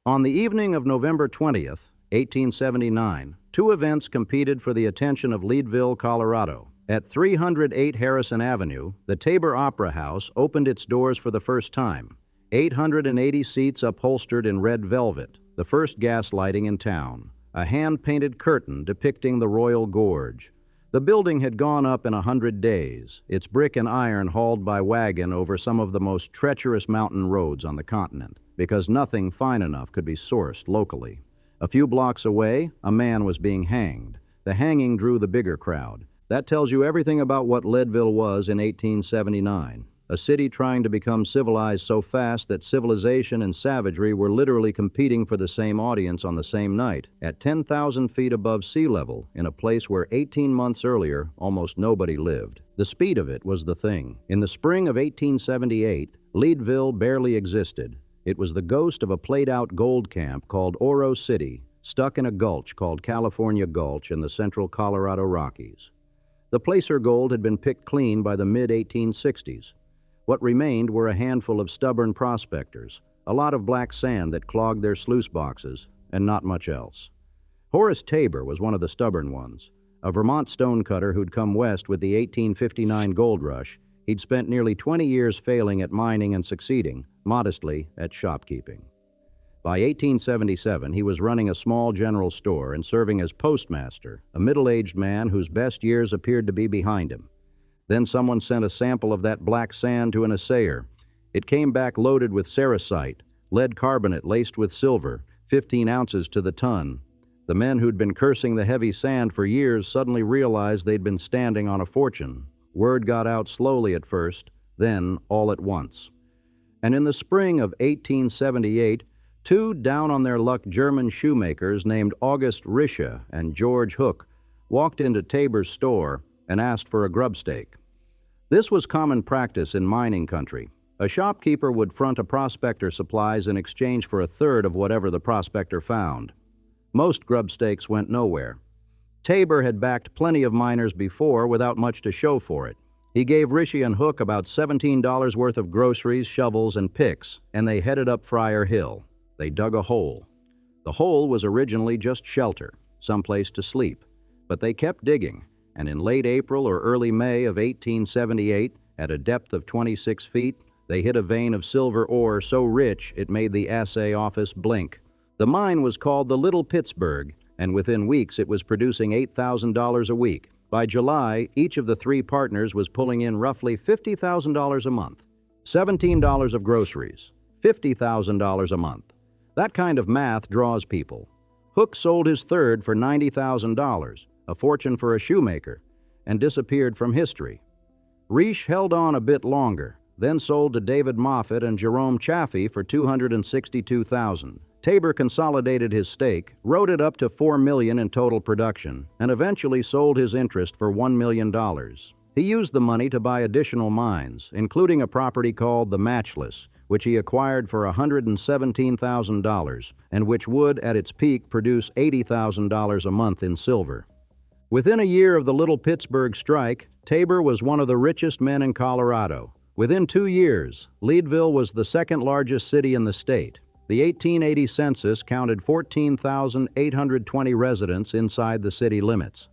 On the evening of November 20th, 1879, two events competed for the attention of Leadville, Colorado. At 308 Harrison Avenue, the Tabor Opera House opened its doors for the first time. 880 seats upholstered in red velvet, the first gas lighting in town. A hand-painted curtain depicting the Royal Gorge. The building had gone up in 100 days, its brick and iron hauled by wagon over some of the most treacherous mountain roads on the continent, because nothing fine enough could be sourced locally. A few blocks away, a man was being hanged. The hanging drew the bigger crowd. That tells you everything about what Leadville was in 1879. A city trying to become civilized so fast that civilization and savagery were literally competing for the same audience on the same night, at 10,000 feet above sea level, in a place where 18 months earlier almost nobody lived. The speed of it was the thing. In the spring of 1878, Leadville barely existed. It was the ghost of a played-out gold camp called Oro City, stuck in a gulch called California Gulch in the central Colorado Rockies. The placer gold had been picked clean by the mid-1860s. What remained were a handful of stubborn prospectors, a lot of black sand that clogged their sluice boxes, and not much else. Horace Tabor was one of the stubborn ones. A Vermont stonecutter who'd come west with the 1859 gold rush, he'd spent nearly 20 years failing at mining and succeeding, modestly, at shopkeeping. By 1877, he was running a small general store and serving as postmaster, a middle-aged man whose best years appeared to be behind him. Then someone sent a sample of that black sand to an assayer. It came back loaded with cerussite, lead carbonate laced with silver, 15 ounces to the ton. The men who'd been cursing the heavy sand for years suddenly realized they'd been standing on a fortune. Word got out slowly at first, then all at once. And in the spring of 1878, two down-on-their-luck German shoemakers named August Richest and George Hook walked into Tabor's store and asked for a grubstake. This was common practice in mining country. A shopkeeper would front a prospector supplies in exchange for a third of whatever the prospector found. Most grubstakes went nowhere. Tabor had backed plenty of miners before without much to show for it. He gave Richie and Hook about $17 worth of groceries, shovels, and picks, and they headed up Friar Hill. They dug a hole. The hole was originally just shelter, someplace to sleep, but they kept digging, and in late April or early May of 1878, at a depth of 26 feet, they hit a vein of silver ore so rich it made the assay office blink. The mine was called the Little Pittsburgh, and within weeks it was producing $8,000 a week. By July, each of the three partners was pulling in roughly $50,000 a month. $17 of groceries, $50,000 a month. That kind of math draws people. Hook sold his third for $90,000, a fortune for a shoemaker, and disappeared from history. Riche held on a bit longer, then sold to David Moffett and Jerome Chaffee for $262,000. Tabor consolidated his stake, wrote it up to $4 million in total production, and eventually sold his interest for $1 million. He used the money to buy additional mines, including a property called the Matchless, which he acquired for $117,000, and which would, at its peak, produce $80,000 a month in silver. Within a year of the Little Pittsburgh strike, Tabor was one of the richest men in Colorado. Within 2 years, Leadville was the second largest city in the state. The 1880 census counted 14,820 residents inside the city limits.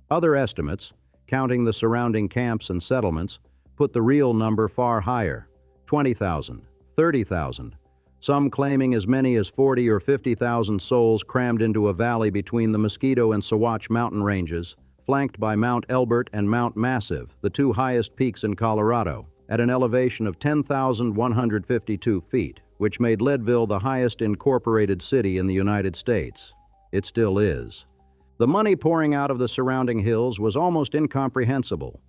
Other estimates, counting the surrounding camps and settlements, put the real number far higher, 20,000, 30,000, some claiming as many as 40 or 50,000 souls crammed into a valley between the Mosquito and Sawatch mountain ranges, flanked by Mount Elbert and Mount Massive, the two highest peaks in Colorado, at an elevation of 10,152 feet, which made Leadville the highest incorporated city in the United States. It still is. The money pouring out of the surrounding hills was almost incomprehensible.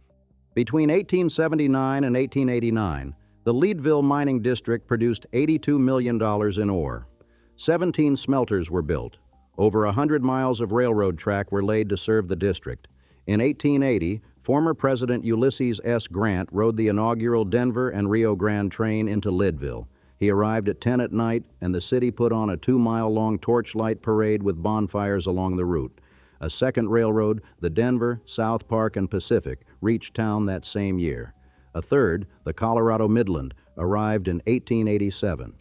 Between 1879 and 1889, the Leadville mining district produced $82 million in ore. 17 smelters were built. Over 100 miles of railroad track were laid to serve the district. In 1880, former President Ulysses S. Grant rode the inaugural Denver and Rio Grande train into Leadville. He arrived at 10 at night, and the city put on a 2-mile-long torchlight parade with bonfires along the route. A second railroad, the Denver, South Park, and Pacific, reached town that same year. A third, the Colorado Midland, arrived in 1887.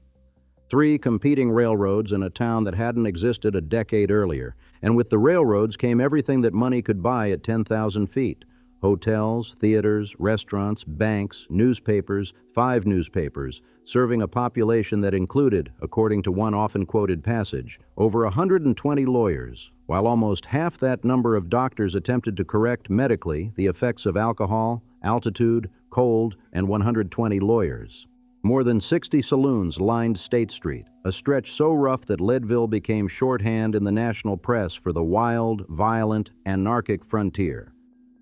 3 competing railroads in a town that hadn't existed a decade earlier, and with the railroads came everything that money could buy at 10,000 feet. Hotels, theaters, restaurants, banks, newspapers, 5 newspapers, serving a population that included, according to one often quoted passage, over 120 lawyers, while almost half that number of doctors attempted to correct medically the effects of alcohol, altitude, cold, and 120 lawyers. More than 60 saloons lined State Street, a stretch so rough that Leadville became shorthand in the national press for the wild, violent, anarchic frontier.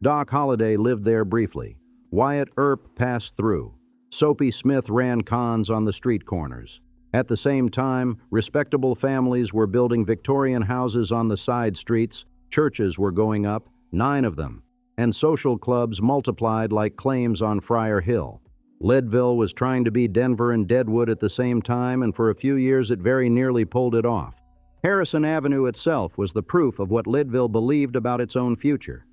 Doc Holliday lived there briefly. Wyatt Earp passed through. Soapy Smith ran cons on the street corners. At the same time, respectable families were building Victorian houses on the side streets, churches were going up, 9 of them, and social clubs multiplied like claims on Friar Hill. Leadville was trying to be Denver and Deadwood at the same time, and for a few years it very nearly pulled it off. Harrison Avenue itself was the proof of what Leadville believed about its own future.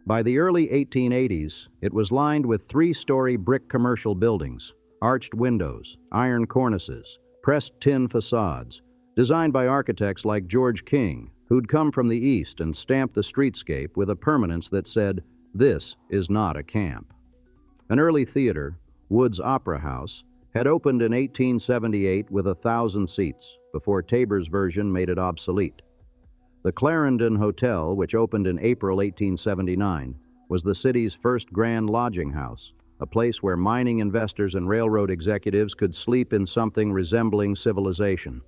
By the early 1880s, it was lined with 3-story brick commercial buildings, arched windows, iron cornices, pressed tin facades, designed by architects like George King, who'd come from the East and stamped the streetscape with a permanence that said, "This is not a camp." An early theater, Wood's Opera House, had opened in 1878 with 1,000 seats, before Tabor's version made it obsolete. The Clarendon Hotel, which opened in April 1879, was the city's first grand lodging house, a place where mining investors and railroad executives could sleep in something resembling civilization.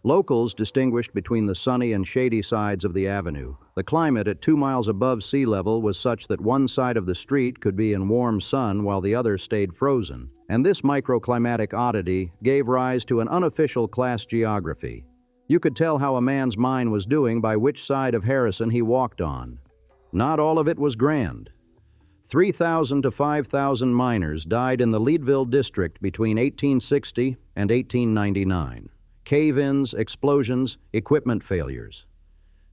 Locals distinguished between the sunny and shady sides of the avenue. The climate at 2 miles above sea level was such that one side of the street could be in warm sun while the other stayed frozen, and this microclimatic oddity gave rise to an unofficial class geography. You could tell how a man's mind was doing by which side of Harrison he walked on. Not all of it was grand. 3,000 to 5,000 miners died in the Leadville district between 1860 and 1899. Cave-ins, explosions, equipment failures.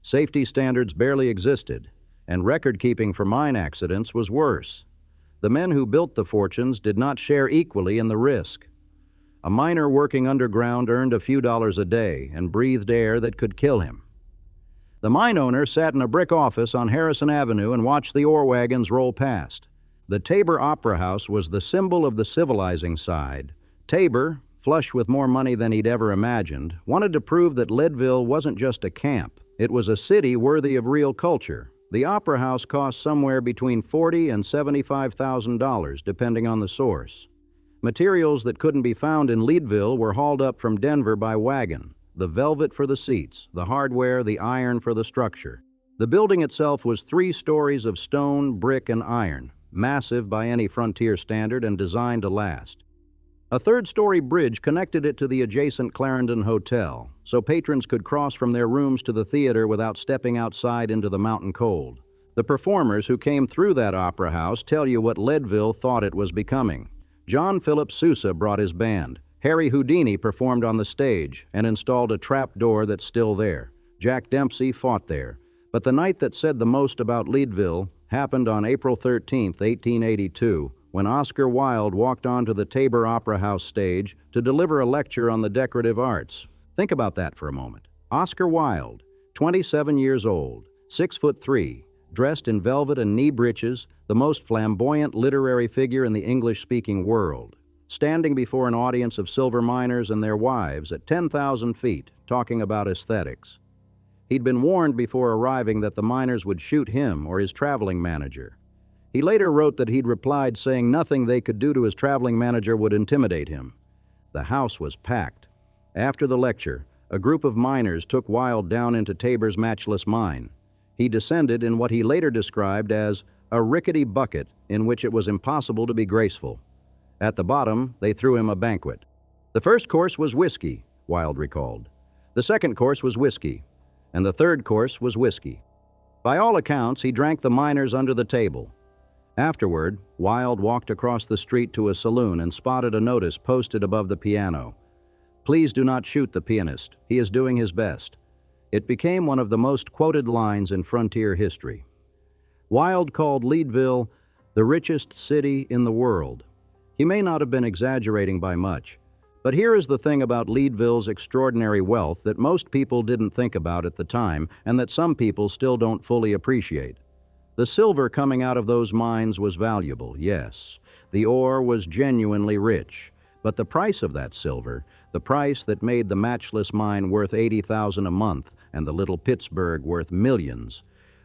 Safety standards barely existed, and record-keeping for mine accidents was worse. The men who built the fortunes did not share equally in the risk. A miner working underground earned a few dollars a day and breathed air that could kill him. The mine owner sat in a brick office on Harrison Avenue and watched the ore wagons roll past. The Tabor Opera House was the symbol of the civilizing side. Tabor, flush with more money than he'd ever imagined, wanted to prove that Leadville wasn't just a camp. It was a city worthy of real culture. The Opera House cost somewhere between $40,000 and $75,000, depending on the source. Materials that couldn't be found in Leadville were hauled up from Denver by wagon. The velvet for the seats, the hardware, the iron for the structure. The building itself was 3 stories of stone, brick, and iron, massive by any frontier standard and designed to last. A 3rd-story bridge connected it to the adjacent Clarendon Hotel, so patrons could cross from their rooms to the theater without stepping outside into the mountain cold. The performers who came through that opera house tell you what Leadville thought it was becoming. John Philip Sousa brought his band. Harry Houdini performed on the stage and installed a trap door that's still there. Jack Dempsey fought there. But the night that said the most about Leadville happened on April 13, 1882, when Oscar Wilde walked onto the Tabor Opera House stage to deliver a lecture on the decorative arts. Think about that for a moment. Oscar Wilde, 27 years old, 6'3", dressed in velvet and knee breeches, the most flamboyant literary figure in the English-speaking world, standing before an audience of silver miners and their wives at 10,000 feet, talking about aesthetics. He'd been warned before arriving that the miners would shoot him or his traveling manager. He later wrote that he'd replied saying nothing they could do to his traveling manager would intimidate him. The house was packed. After the lecture, a group of miners took Wilde down into Tabor's matchless mine. He descended in what he later described as a rickety bucket in which it was impossible to be graceful. At the bottom, they threw him a banquet. The first course was whiskey, Wilde recalled. The second course was whiskey, and the third course was whiskey. By all accounts, he drank the miners under the table. Afterward, Wilde walked across the street to a saloon and spotted a notice posted above the piano. "Please do not shoot the pianist. He is doing his best." It became one of the most quoted lines in frontier history. Wilde called Leadville the richest city in the world. He may not have been exaggerating by much, But here is the thing about Leadville's extraordinary wealth that most people didn't think about at the time and that some people still don't fully appreciate. The silver coming out of those mines was valuable, yes. The ore was genuinely rich. But the price of that silver, the price that made the matchless mine worth $80,000 a month and the little Pittsburgh worth millions,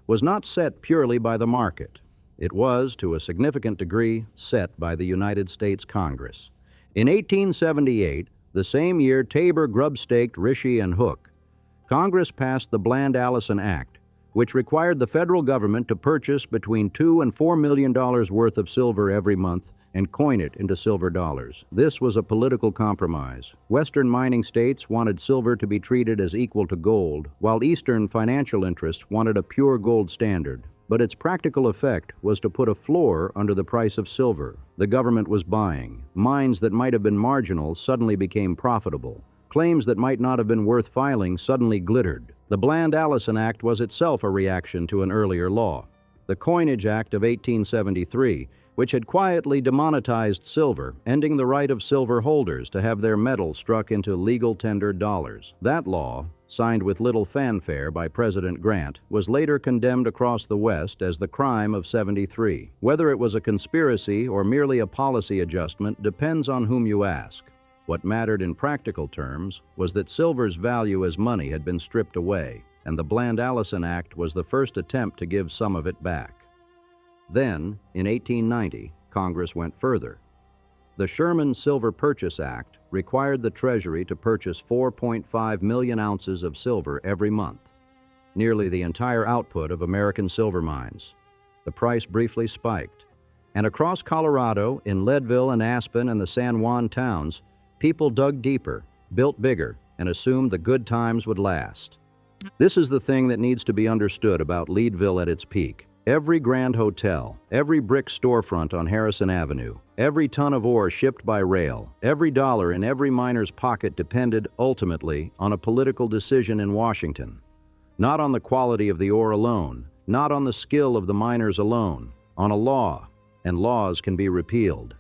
was not set purely by the market. It was, to a significant degree, set by the United States Congress. In 1878, the same year Tabor grub-staked Richey and Hook, Congress passed the Bland-Allison Act, which required the federal government to purchase between $2 and $4 million worth of silver every month and coin it into silver dollars. This was a political compromise. Western mining states wanted silver to be treated as equal to gold, while Eastern financial interests wanted a pure gold standard. But its practical effect was to put a floor under the price of silver. The government was buying. Mines that might have been marginal suddenly became profitable. Claims that might not have been worth filing suddenly glittered. The Bland-Allison Act was itself a reaction to an earlier law, the Coinage Act of 1873, which had quietly demonetized silver, ending the right of silver holders to have their metal struck into legal tender dollars. That law, signed with little fanfare by President Grant, was later condemned across the West as the crime of '73. Whether it was a conspiracy or merely a policy adjustment depends on whom you ask. What mattered in practical terms was that silver's value as money had been stripped away, and the Bland-Allison Act was the first attempt to give some of it back. Then, in 1890, Congress went further. The Sherman Silver Purchase Act required the Treasury to purchase 4.5 million ounces of silver every month, nearly the entire output of American silver mines. The price briefly spiked, and across Colorado, in Leadville and Aspen and the San Juan towns, people dug deeper, built bigger, and assumed the good times would last. This is the thing that needs to be understood about Leadville at its peak. Every grand hotel, every brick storefront on Harrison Avenue, every ton of ore shipped by rail, every dollar in every miner's pocket depended, ultimately, on a political decision in Washington. Not on the quality of the ore alone, not on the skill of the miners alone, on a law, and laws can be repealed.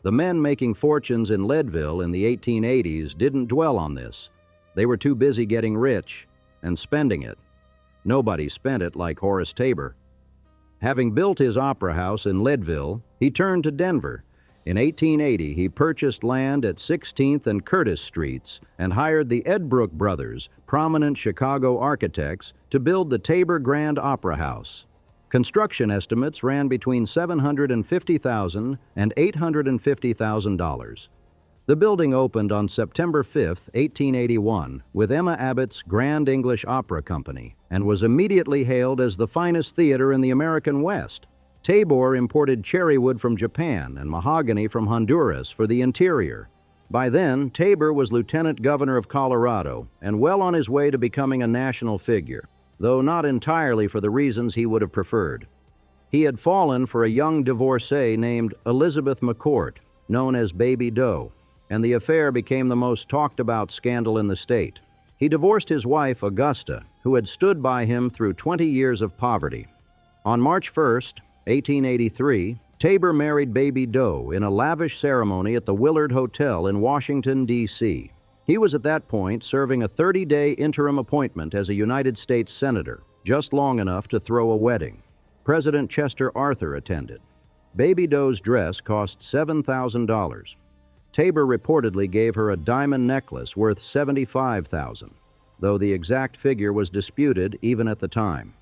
The men making fortunes in Leadville in the 1880s didn't dwell on this. They were too busy getting rich and spending it. Nobody spent it like Horace Tabor. Having built his opera house in Leadville, he turned to Denver. In 1880, he purchased land at 16th and Curtis Streets and hired the Edbrook brothers, prominent Chicago architects, to build the Tabor Grand Opera House. Construction estimates ran between $750,000 and $850,000. The building opened on September 5, 1881, with Emma Abbott's Grand English Opera Company, and was immediately hailed as the finest theater in the American West. Tabor imported cherry wood from Japan and mahogany from Honduras for the interior. By then, Tabor was Lieutenant Governor of Colorado and well on his way to becoming a national figure, though not entirely for the reasons he would have preferred. He had fallen for a young divorcee named Elizabeth McCourt, known as Baby Doe, and the affair became the most talked-about scandal in the state. He divorced his wife, Augusta, who had stood by him through 20 years of poverty. On March 1, 1883, Tabor married Baby Doe in a lavish ceremony at the Willard Hotel in Washington, D.C. He was at that point serving a 30-day interim appointment as a United States Senator, just long enough to throw a wedding. President Chester Arthur attended. Baby Doe's dress cost $7,000. Tabor reportedly gave her a diamond necklace worth $75,000, though the exact figure was disputed even at the time.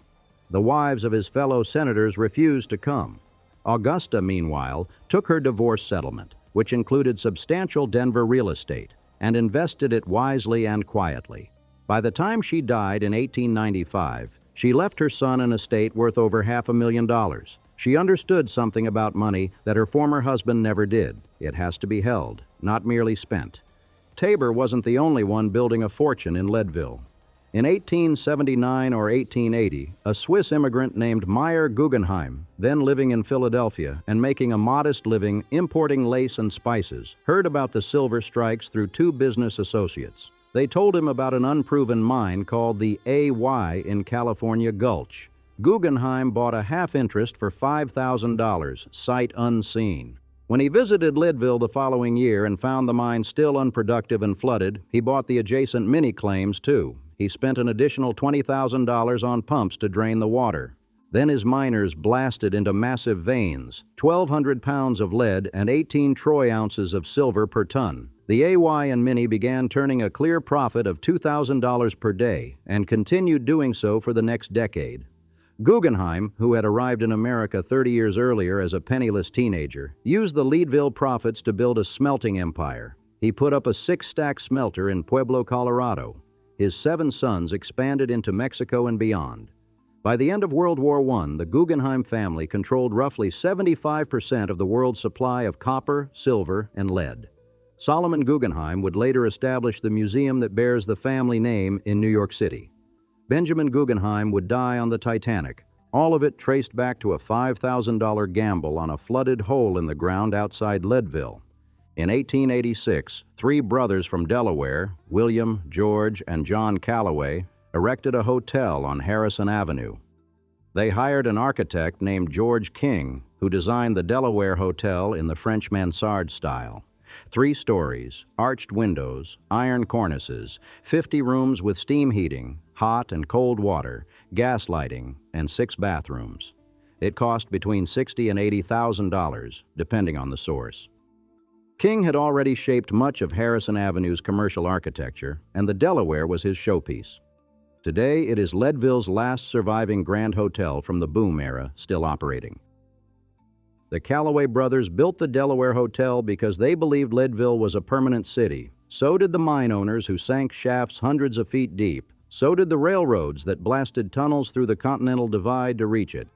The wives of his fellow senators refused to come. Augusta, meanwhile, took her divorce settlement, which included substantial Denver real estate, and invested it wisely and quietly. By the time she died in 1895, she left her son an estate worth over $500,000. She understood something about money that her former husband never did. It has to be held, not merely spent. Tabor wasn't the only one building a fortune in Leadville. In 1879 or 1880, a Swiss immigrant named Meyer Guggenheim, then living in Philadelphia and making a modest living importing lace and spices, heard about the silver strikes through two business associates. They told him about an unproven mine called the AY in California Gulch. Guggenheim bought a half interest for $5,000, sight unseen. When he visited Leadville the following year and found the mine still unproductive and flooded, he bought the adjacent mini-claims, too. He spent an additional $20,000 on pumps to drain the water. Then his miners blasted into massive veins, 1,200 pounds of lead and 18 troy ounces of silver per ton. The AY and Minnie began turning a clear profit of $2,000 per day and continued doing so for the next decade. Guggenheim, who had arrived in America 30 years earlier as a penniless teenager, used the Leadville profits to build a smelting empire. He put up a 6-stack smelter in Pueblo, Colorado. His 7 sons expanded into Mexico and beyond. By the end of World War I, the Guggenheim family controlled roughly 75% of the world's supply of copper, silver, and lead. Solomon Guggenheim would later establish the museum that bears the family name in New York City. Benjamin Guggenheim would die on the Titanic, all of it traced back to a $5,000 gamble on a flooded hole in the ground outside Leadville. In 1886, 3 brothers from Delaware, William, George, and John Calloway, erected a hotel on Harrison Avenue. They hired an architect named George King, who designed the Delaware Hotel in the French mansard style. 3 stories, arched windows, iron cornices, 50 rooms with steam heating, hot and cold water, gas lighting, and 6 bathrooms. It cost between $60,000 and $80,000, depending on the source. King had already shaped much of Harrison Avenue's commercial architecture, and the Delaware was his showpiece. Today, it is Leadville's last surviving grand hotel from the boom era, still operating. The Calloway brothers built the Delaware Hotel because they believed Leadville was a permanent city. So did the mine owners who sank shafts hundreds of feet deep. So did the railroads that blasted tunnels through the Continental Divide to reach it.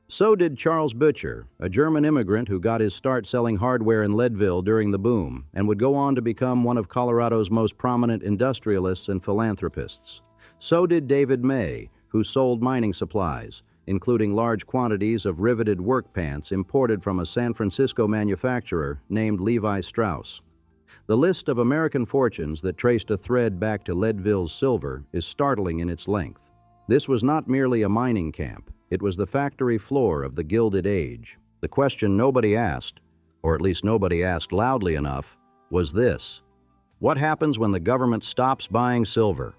So did Charles Butcher, a German immigrant who got his start selling hardware in Leadville during the boom and would go on to become one of Colorado's most prominent industrialists and philanthropists. So did David May, who sold mining supplies, including large quantities of riveted work pants imported from a San Francisco manufacturer named Levi Strauss. The list of American fortunes that traced a thread back to Leadville's silver is startling in its length. This was not merely a mining camp. It was the factory floor of the Gilded Age. The question nobody asked, or at least nobody asked loudly enough, was this: what happens when the government stops buying silver?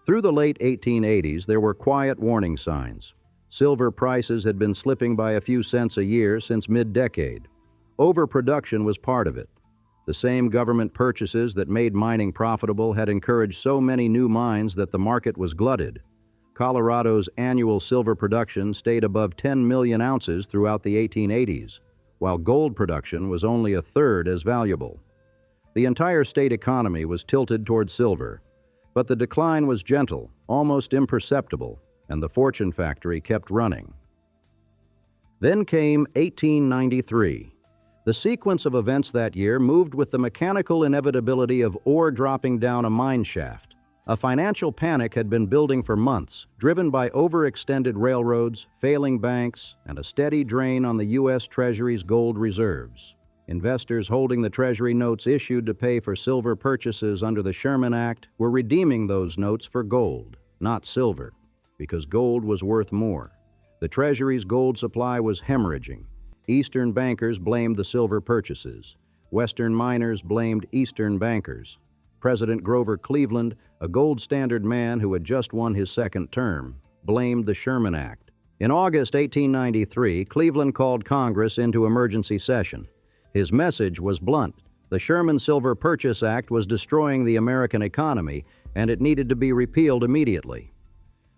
Through the late 1880s, there were quiet warning signs. Silver prices had been slipping by a few cents a year since mid-decade. Overproduction was part of it. The same government purchases that made mining profitable had encouraged so many new mines that the market was glutted. Colorado's annual silver production stayed above 10 million ounces throughout the 1880s, while gold production was only a third as valuable. The entire state economy was tilted toward silver, but the decline was gentle, almost imperceptible, and the fortune factory kept running. Then came 1893. The sequence of events that year moved with the mechanical inevitability of ore dropping down a mine shaft. A financial panic had been building for months, driven by overextended railroads, failing banks, and a steady drain on the U.S. Treasury's gold reserves. Investors holding the Treasury notes issued to pay for silver purchases under the Sherman Act were redeeming those notes for gold, not silver, because gold was worth more. The Treasury's gold supply was hemorrhaging. Eastern bankers blamed the silver purchases. Western miners blamed Eastern bankers. President Grover Cleveland, a gold standard man who had just won his second term, blamed the Sherman Act. In August 1893, Cleveland called Congress into emergency session. His message was blunt. The Sherman Silver Purchase Act was destroying the American economy, and it needed to be repealed immediately.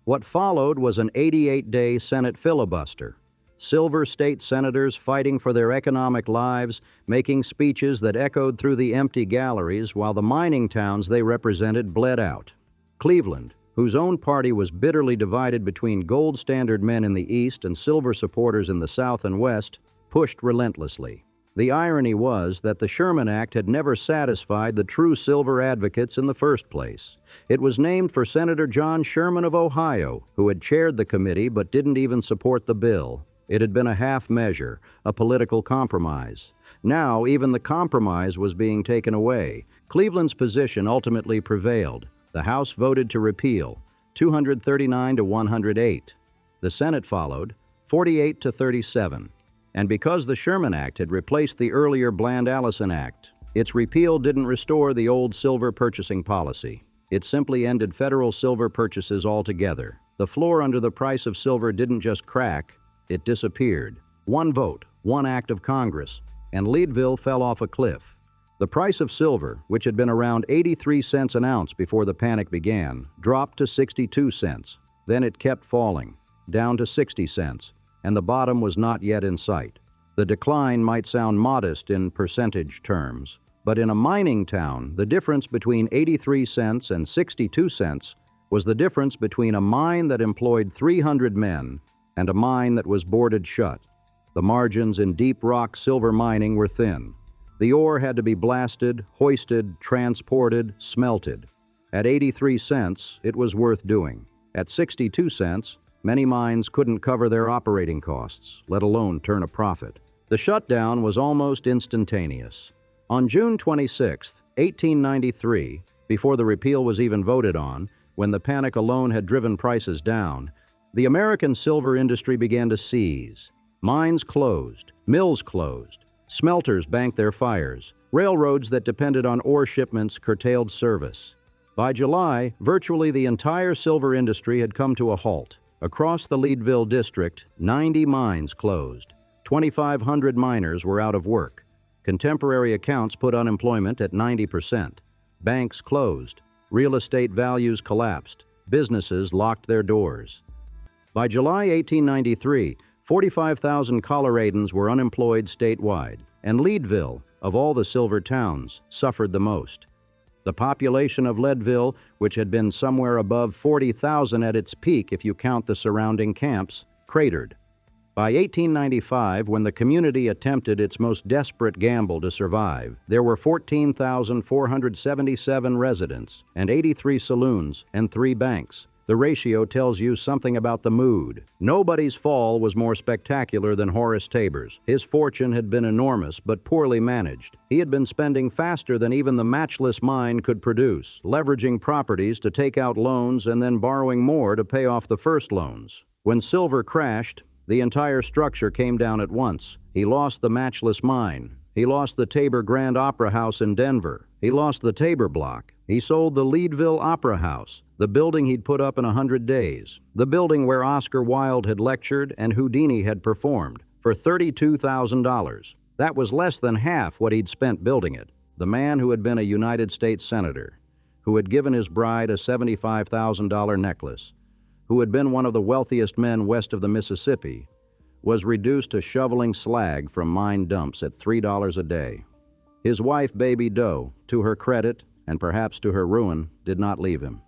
What followed was an 88-day Senate filibuster. Silver state senators fighting for their economic lives, making speeches that echoed through the empty galleries while the mining towns they represented bled out. Cleveland, whose own party was bitterly divided between gold standard men in the East and silver supporters in the South and West, pushed relentlessly. The irony was that the Sherman Act had never satisfied the true silver advocates in the first place. It was named for Senator John Sherman of Ohio, who had chaired the committee but didn't even support the bill. It had been a half measure, a political compromise. Now, even the compromise was being taken away. Cleveland's position ultimately prevailed. The House voted to repeal, 239 to 108. The Senate followed, 48 to 37. And because the Sherman Act had replaced the earlier Bland-Allison Act, its repeal didn't restore the old silver purchasing policy. It simply ended federal silver purchases altogether. The floor under the price of silver didn't just crack, it disappeared. One vote, one act of Congress, and Leadville fell off a cliff. The price of silver, which had been around 83 cents an ounce before the panic began, dropped to 62 cents. Then it kept falling, down to 60 cents, and the bottom was not yet in sight. The decline might sound modest in percentage terms, but in a mining town, the difference between 83 cents and 62 cents was the difference between a mine that employed 300 men and a mine that was boarded shut. The margins in deep rock silver mining were thin. The ore had to be blasted, hoisted, transported, smelted. At 83 cents, it was worth doing. At 62 cents, many mines couldn't cover their operating costs, let alone turn a profit. The shutdown was almost instantaneous. On June 26, 1893, before the repeal was even voted on, when the panic alone had driven prices down, the American silver industry began to seize. Mines closed, mills closed, smelters banked their fires, railroads that depended on ore shipments curtailed service. By July, virtually the entire silver industry had come to a halt. Across the Leadville district, 90 mines closed. 2,500 miners were out of work. Contemporary accounts put unemployment at 90%. Banks closed. Real estate values collapsed. Businesses locked their doors. By July 1893, 45,000 Coloradans were unemployed statewide, and Leadville, of all the silver towns, suffered the most. The population of Leadville, which had been somewhere above 40,000 at its peak if you count the surrounding camps, cratered. By 1895, when the community attempted its most desperate gamble to survive, there were 14,477 residents and 83 saloons and 3 banks. The ratio tells you something about the mood. Nobody's fall was more spectacular than Horace Tabor's. His fortune had been enormous, but poorly managed. He had been spending faster than even the matchless mine could produce, leveraging properties to take out loans and then borrowing more to pay off the first loans. When silver crashed, the entire structure came down at once. He lost the matchless mine. He lost the Tabor Grand Opera House in Denver. He lost the Tabor Block. He sold the Leadville Opera House, the building he'd put up in 100 days, the building where Oscar Wilde had lectured and Houdini had performed, for $32,000. That was less than half what he'd spent building it. The man who had been a United States Senator, who had given his bride a $75,000 necklace, who had been one of the wealthiest men west of the Mississippi, was reduced to shoveling slag from mine dumps at $3 a day. His wife, Baby Doe, to her credit and perhaps to her ruin, did not leave him.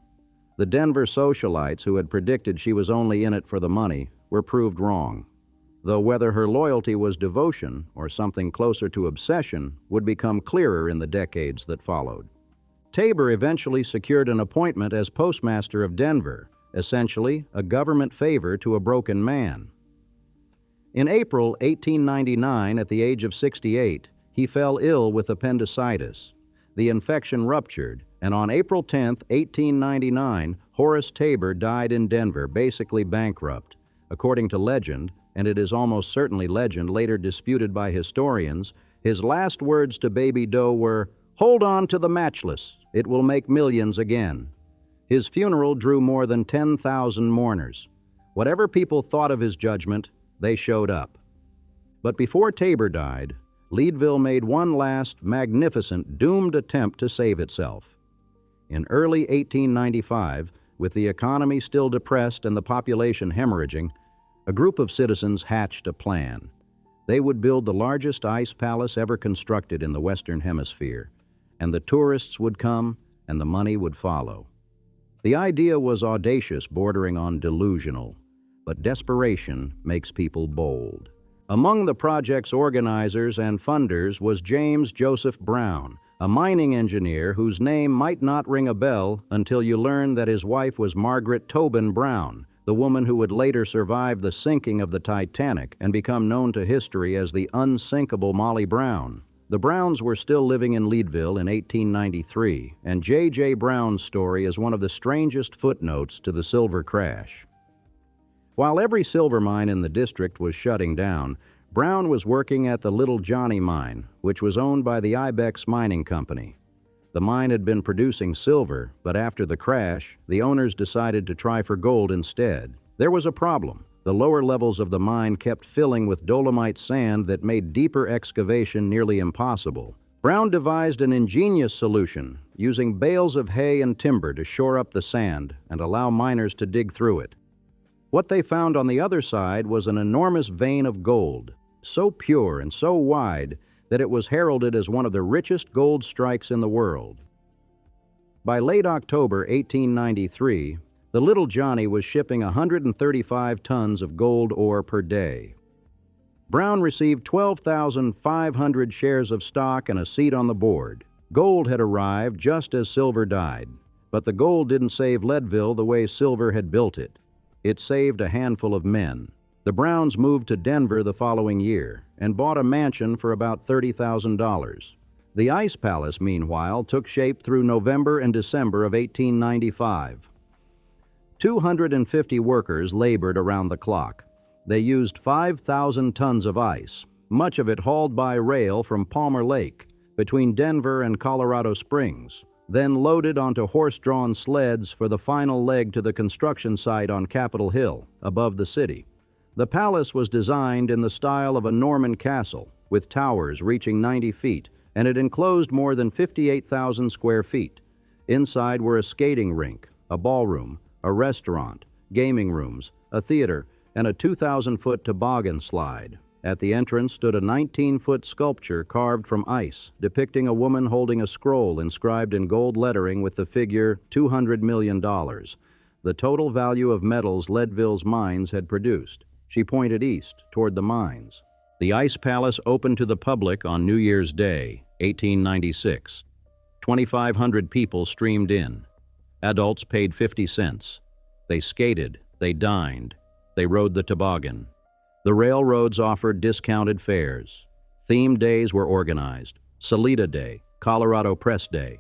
The Denver socialites who had predicted she was only in it for the money were proved wrong, though whether her loyalty was devotion or something closer to obsession would become clearer in the decades that followed. Tabor eventually secured an appointment as postmaster of Denver, essentially a government favor to a broken man. In April 1899, at the age of 68, he fell ill with appendicitis. The infection ruptured, and on April 10, 1899, Horace Tabor died in Denver, basically bankrupt. According to legend, and it is almost certainly legend later disputed by historians, his last words to Baby Doe were, "Hold on to the matchless. It will make millions again." His funeral drew more than 10,000 mourners. Whatever people thought of his judgment, they showed up. But before Tabor died, Leadville made one last, magnificent, doomed attempt to save itself. In early 1895, with the economy still depressed and the population hemorrhaging, a group of citizens hatched a plan. They would build the largest ice palace ever constructed in the Western Hemisphere, and the tourists would come and the money would follow. The idea was audacious, bordering on delusional, but desperation makes people bold. Among the project's organizers and funders was James Joseph Brown, a mining engineer whose name might not ring a bell until you learn that his wife was Margaret Tobin Brown, the woman who would later survive the sinking of the Titanic and become known to history as the unsinkable Molly Brown. The Browns were still living in Leadville in 1893, and J.J. Brown's story is one of the strangest footnotes to the silver crash. While every silver mine in the district was shutting down, Brown was working at the Little Johnny mine, which was owned by the Ibex Mining Company. The mine had been producing silver, but after the crash, the owners decided to try for gold instead. There was a problem. The lower levels of the mine kept filling with dolomite sand that made deeper excavation nearly impossible. Brown devised an ingenious solution, using bales of hay and timber to shore up the sand and allow miners to dig through it. What they found on the other side was an enormous vein of gold, so pure and so wide that it was heralded as one of the richest gold strikes in the world. By late October 1893, the Little Johnny was shipping 135 tons of gold ore per day. Brown received 12,500 shares of stock and a seat on the board. Gold had arrived just as silver died, but the gold didn't save Leadville the way silver had built it. It saved a handful of men. The Browns moved to Denver the following year and bought a mansion for about $30,000. The Ice Palace, meanwhile, took shape through November and December of 1895. 250 workers labored around the clock. They used 5,000 tons of ice, much of it hauled by rail from Palmer Lake between Denver and Colorado Springs, then loaded onto horse-drawn sleds for the final leg to the construction site on Capitol Hill, above the city. The palace was designed in the style of a Norman castle, with towers reaching 90 feet, and it enclosed more than 58,000 square feet. Inside were a skating rink, a ballroom, a restaurant, gaming rooms, a theater, and a 2,000-foot toboggan slide. At the entrance stood a 19-foot sculpture carved from ice, depicting a woman holding a scroll inscribed in gold lettering with the figure $200 million, the total value of metals Leadville's mines had produced. She pointed east, toward the mines. The Ice Palace opened to the public on New Year's Day, 1896. 2,500 people streamed in. Adults paid 50 cents. They skated, they dined, they rode the toboggan. The railroads offered discounted fares. Themed days were organized: Salida Day, Colorado Press Day,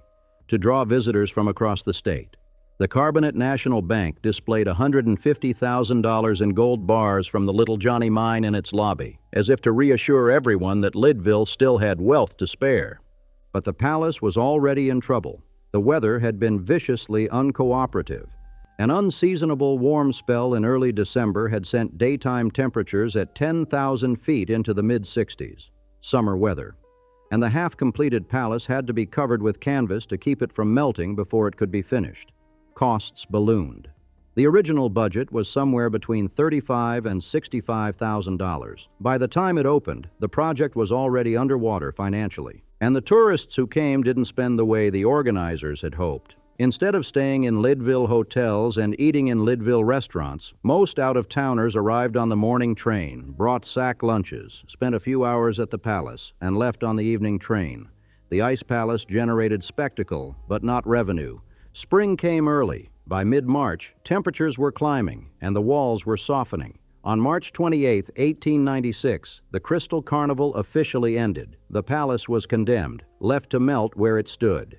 to draw visitors from across the state. The Carbonate National Bank displayed $150,000 in gold bars from the Little Johnny mine in its lobby, as if to reassure everyone that Leadville still had wealth to spare. But the palace was already in trouble. The weather had been viciously uncooperative. An unseasonable warm spell in early December had sent daytime temperatures at 10,000 feet into the mid-60s, summer weather, and the half-completed palace had to be covered with canvas to keep it from melting before it could be finished. Costs ballooned. The original budget was somewhere between $35,000 and $65,000. By the time it opened, the project was already underwater financially, and the tourists who came didn't spend the way the organizers had hoped. Instead of staying in Leadville hotels and eating in Leadville restaurants, most out-of-towners arrived on the morning train, brought sack lunches, spent a few hours at the palace, and left on the evening train. The Ice Palace generated spectacle, but not revenue. Spring came early. By mid-March, temperatures were climbing, and the walls were softening. On March 28, 1896, the Crystal Carnival officially ended. The palace was condemned, left to melt where it stood.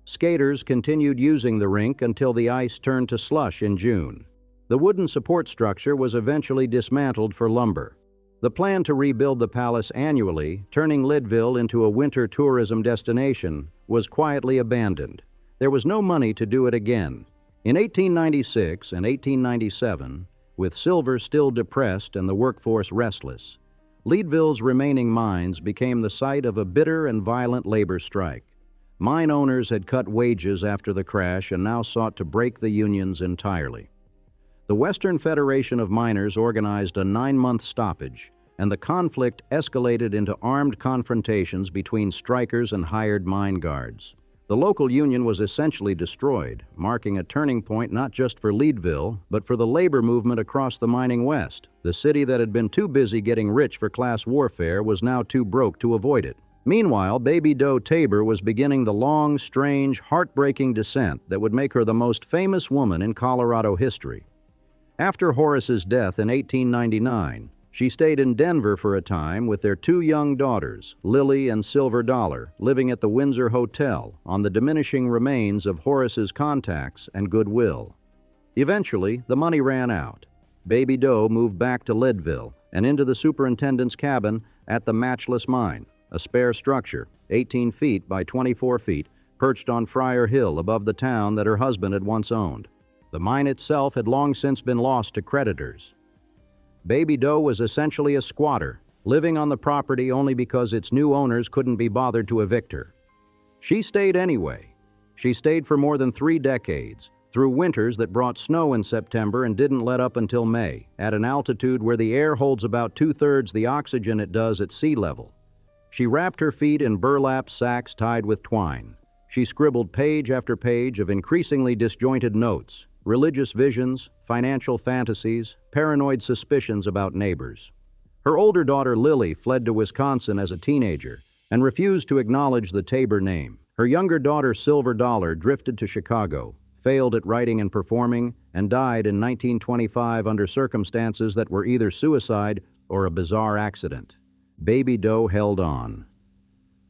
Skaters continued using the rink until the ice turned to slush in June. The wooden support structure was eventually dismantled for lumber. The plan to rebuild the palace annually, turning Leadville into a winter tourism destination, was quietly abandoned. There was no money to do it again. In 1896 and 1897, with silver still depressed and the workforce restless, Leadville's remaining mines became the site of a bitter and violent labor strike. Mine owners had cut wages after the crash and now sought to break the unions entirely. The Western Federation of Miners organized a 9-month stoppage, and the conflict escalated into armed confrontations between strikers and hired mine guards. The local union was essentially destroyed, marking a turning point not just for Leadville, but for the labor movement across the mining West. The city that had been too busy getting rich for class warfare was now too broke to avoid it. Meanwhile, Baby Doe Tabor was beginning the long, strange, heartbreaking descent that would make her the most famous woman in Colorado history. After Horace's death in 1899, she stayed in Denver for a time with their 2 young daughters, Lily and Silver Dollar, living at the Windsor Hotel on the diminishing remains of Horace's contacts and goodwill. Eventually, the money ran out. Baby Doe moved back to Leadville and into the superintendent's cabin at the Matchless Mine, a spare structure, 18 feet by 24 feet, perched on Friar Hill above the town that her husband had once owned. The mine itself had long since been lost to creditors. Baby Doe was essentially a squatter, living on the property only because its new owners couldn't be bothered to evict her. She stayed anyway. She stayed for more than 3 decades, through winters that brought snow in September and didn't let up until May, at an altitude where the air holds about 2/3 the oxygen it does at sea level. She wrapped her feet in burlap sacks tied with twine. She scribbled page after page of increasingly disjointed notes, religious visions, financial fantasies, paranoid suspicions about neighbors. Her older daughter Lily fled to Wisconsin as a teenager and refused to acknowledge the Tabor name. Her younger daughter Silver Dollar drifted to Chicago, failed at writing and performing, and died in 1925 under circumstances that were either suicide or a bizarre accident. Baby Doe held on.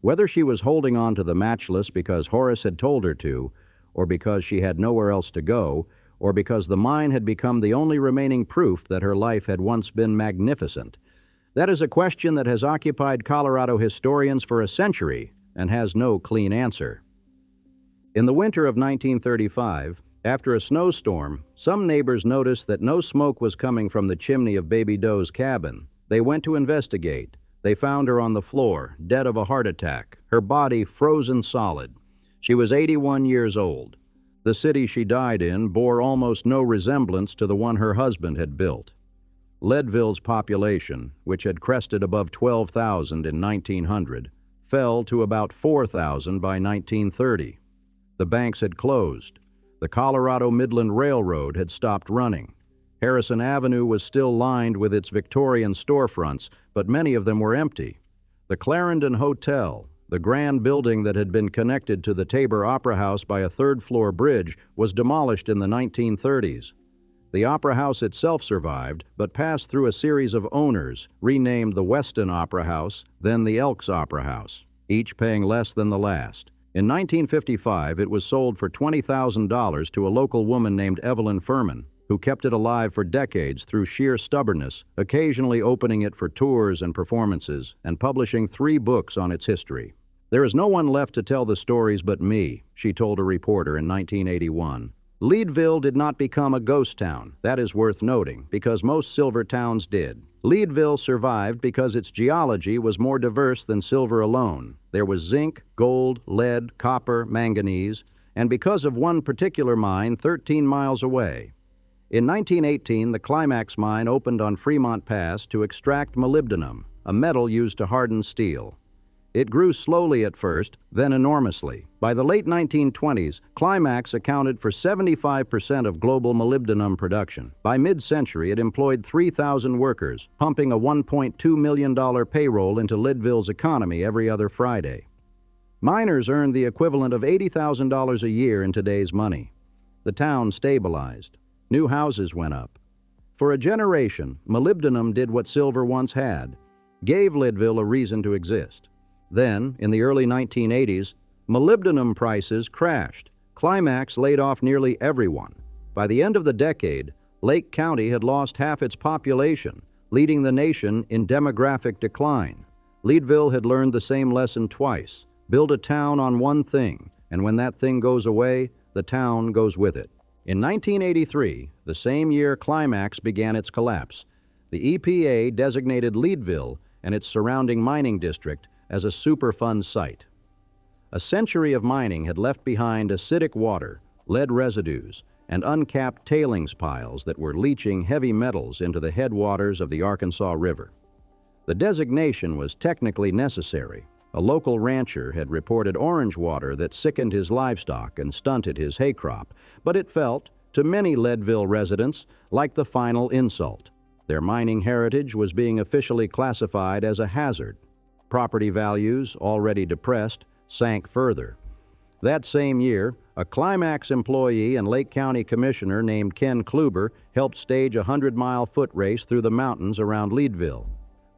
Whether she was holding on to the Matchless because Horace had told her to, or because she had nowhere else to go, or because the mine had become the only remaining proof that her life had once been magnificent, that is a question that has occupied Colorado historians for a century and has no clean answer. In the winter of 1935, after a snowstorm, some neighbors noticed that no smoke was coming from the chimney of Baby Doe's cabin. They went to investigate. They found her on the floor, dead of a heart attack, her body frozen solid. She was 81 years old. The city she died in bore almost no resemblance to the one her husband had built. Leadville's population, which had crested above 12,000 in 1900, fell to about 4,000 by 1930. The banks had closed. The Colorado Midland Railroad had stopped running. Harrison Avenue was still lined with its Victorian storefronts, but many of them were empty. The Clarendon Hotel, the grand building that had been connected to the Tabor Opera House by a third-floor bridge, was demolished in the 1930s. The Opera House itself survived, but passed through a series of owners, renamed the Weston Opera House, then the Elks Opera House, each paying less than the last. In 1955, it was sold for $20,000 to a local woman named Evelyn Furman, who kept it alive for decades through sheer stubbornness, occasionally opening it for tours and performances, and publishing 3 books on its history. "There is no one left to tell the stories but me," she told a reporter in 1981. Leadville did not become a ghost town. That is worth noting, because most silver towns did. Leadville survived because its geology was more diverse than silver alone. There was zinc, gold, lead, copper, manganese, and because of one particular mine 13 miles away. In 1918, the Climax mine opened on Fremont Pass to extract molybdenum, a metal used to harden steel. It grew slowly at first, then enormously. By the late 1920s, Climax accounted for 75% of global molybdenum production. By mid-century, it employed 3,000 workers, pumping a $1.2 million payroll into Leadville's economy every other Friday. Miners earned the equivalent of $80,000 a year in today's money. The town stabilized. New houses went up. For a generation, molybdenum did what silver once had, gave Leadville a reason to exist. Then, in the early 1980s, molybdenum prices crashed. Climax laid off nearly everyone. By the end of the decade, Lake County had lost half its population, leading the nation in demographic decline. Leadville had learned the same lesson twice. Build a town on one thing, and when that thing goes away, the town goes with it. In 1983, the same year Climax began its collapse, the EPA designated Leadville and its surrounding mining district as a Superfund site. A century of mining had left behind acidic water, lead residues, and uncapped tailings piles that were leaching heavy metals into the headwaters of the Arkansas River. The designation was technically necessary. A local rancher had reported orange water that sickened his livestock and stunted his hay crop, but it felt, to many Leadville residents, like the final insult. Their mining heritage was being officially classified as a hazard. Property values, already depressed, sank further. That same year, a Climax employee and Lake County commissioner named Ken Kluber helped stage a 100-mile foot race through the mountains around Leadville,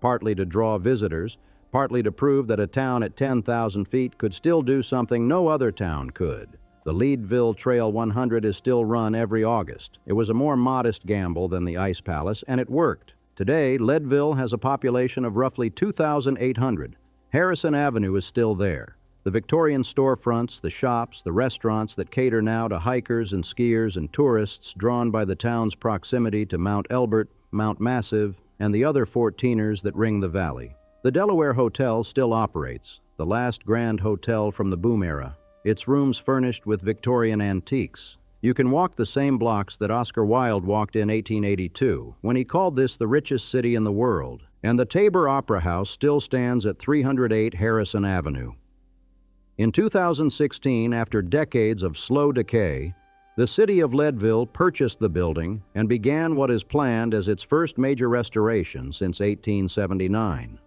partly to draw visitors, partly to prove that a town at 10,000 feet could still do something no other town could, The Leadville Trail 100 is still run every August. It was a more modest gamble than the Ice Palace, and it worked. Today, Leadville has a population of roughly 2,800. Harrison Avenue is still there. The Victorian storefronts, the shops, the restaurants that cater now to hikers and skiers and tourists drawn by the town's proximity to Mount Elbert, Mount Massive, and the other 14ers that ring the valley. The Delaware Hotel still operates, the last grand hotel from the boom era. Its rooms furnished with Victorian antiques. You can walk the same blocks that Oscar Wilde walked in 1882, when he called this the richest city in the world. And the Tabor Opera House still stands at 308 Harrison Avenue. In 2016, after decades of slow decay, the city of Leadville purchased the building and began what is planned as its first major restoration since 1879.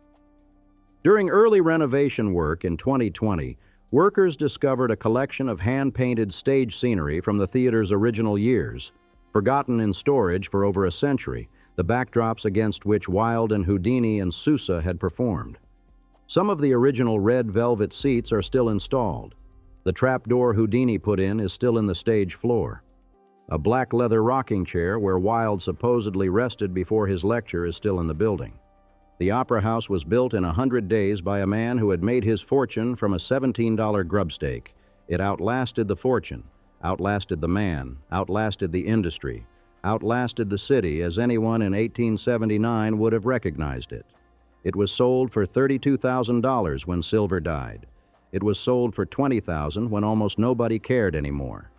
During early renovation work in 2020, workers discovered a collection of hand-painted stage scenery from the theater's original years, forgotten in storage for over a century, the backdrops against which Wilde and Houdini and Sousa had performed. Some of the original red velvet seats are still installed. The trapdoor Houdini put in is still in the stage floor. A black leather rocking chair where Wilde supposedly rested before his lecture is still in the building. The Opera House was built in 100 days by a man who had made his fortune from a $17 grub stake. It outlasted the fortune, outlasted the man, outlasted the industry, outlasted the city as anyone in 1879 would have recognized it. It was sold for $32,000 when Silver died. It was sold for $20,000 when almost nobody cared anymore.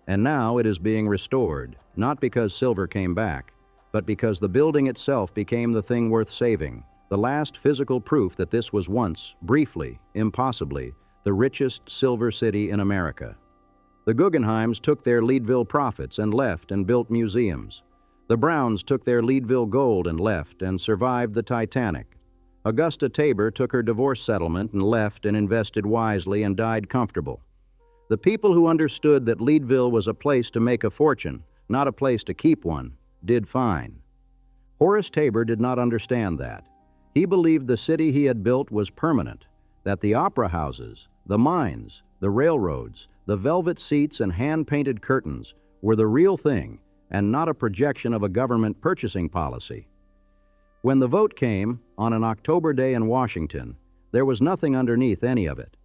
And now it is being restored, not because Silver came back, but because the building itself became the thing worth saving, the last physical proof that this was once, briefly, impossibly, the richest silver city in America. The Guggenheims took their Leadville profits and left and built museums. The Browns took their Leadville gold and left and survived the Titanic. Augusta Tabor took her divorce settlement and left and invested wisely and died comfortable. The people who understood that Leadville was a place to make a fortune, not a place to keep one, did fine. Horace Tabor did not understand that. He believed the city he had built was permanent, that the opera houses, the mines, the railroads, the velvet seats and hand-painted curtains were the real thing and not a projection of a government purchasing policy. When the vote came, on an October day in Washington, there was nothing underneath any of it.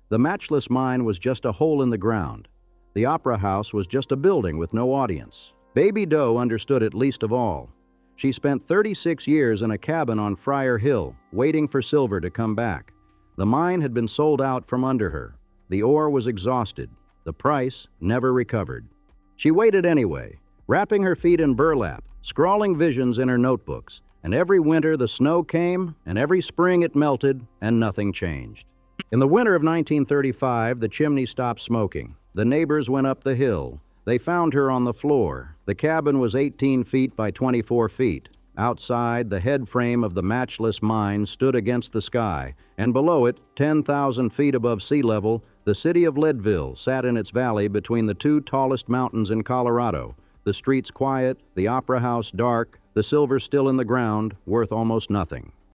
The matchless mine was just a hole in the ground. The Opera House was just a building with no audience. Baby Doe understood it least of all. She spent 36 years in a cabin on Friar Hill, waiting for Silver to come back. The mine had been sold out from under her. The ore was exhausted. The price never recovered. She waited anyway, wrapping her feet in burlap, scrawling visions in her notebooks. And every winter the snow came, and every spring it melted, and nothing changed. In the winter of 1935, the chimney stopped smoking. The neighbors went up the hill. They found her on the floor. The cabin was 18 feet by 24 feet. Outside, the head frame of the matchless mine stood against the sky, and below it, 10,000 feet above sea level, the city of Leadville sat in its valley between the two tallest mountains in Colorado, the streets quiet, the Opera House dark, the silver still in the ground, worth almost nothing.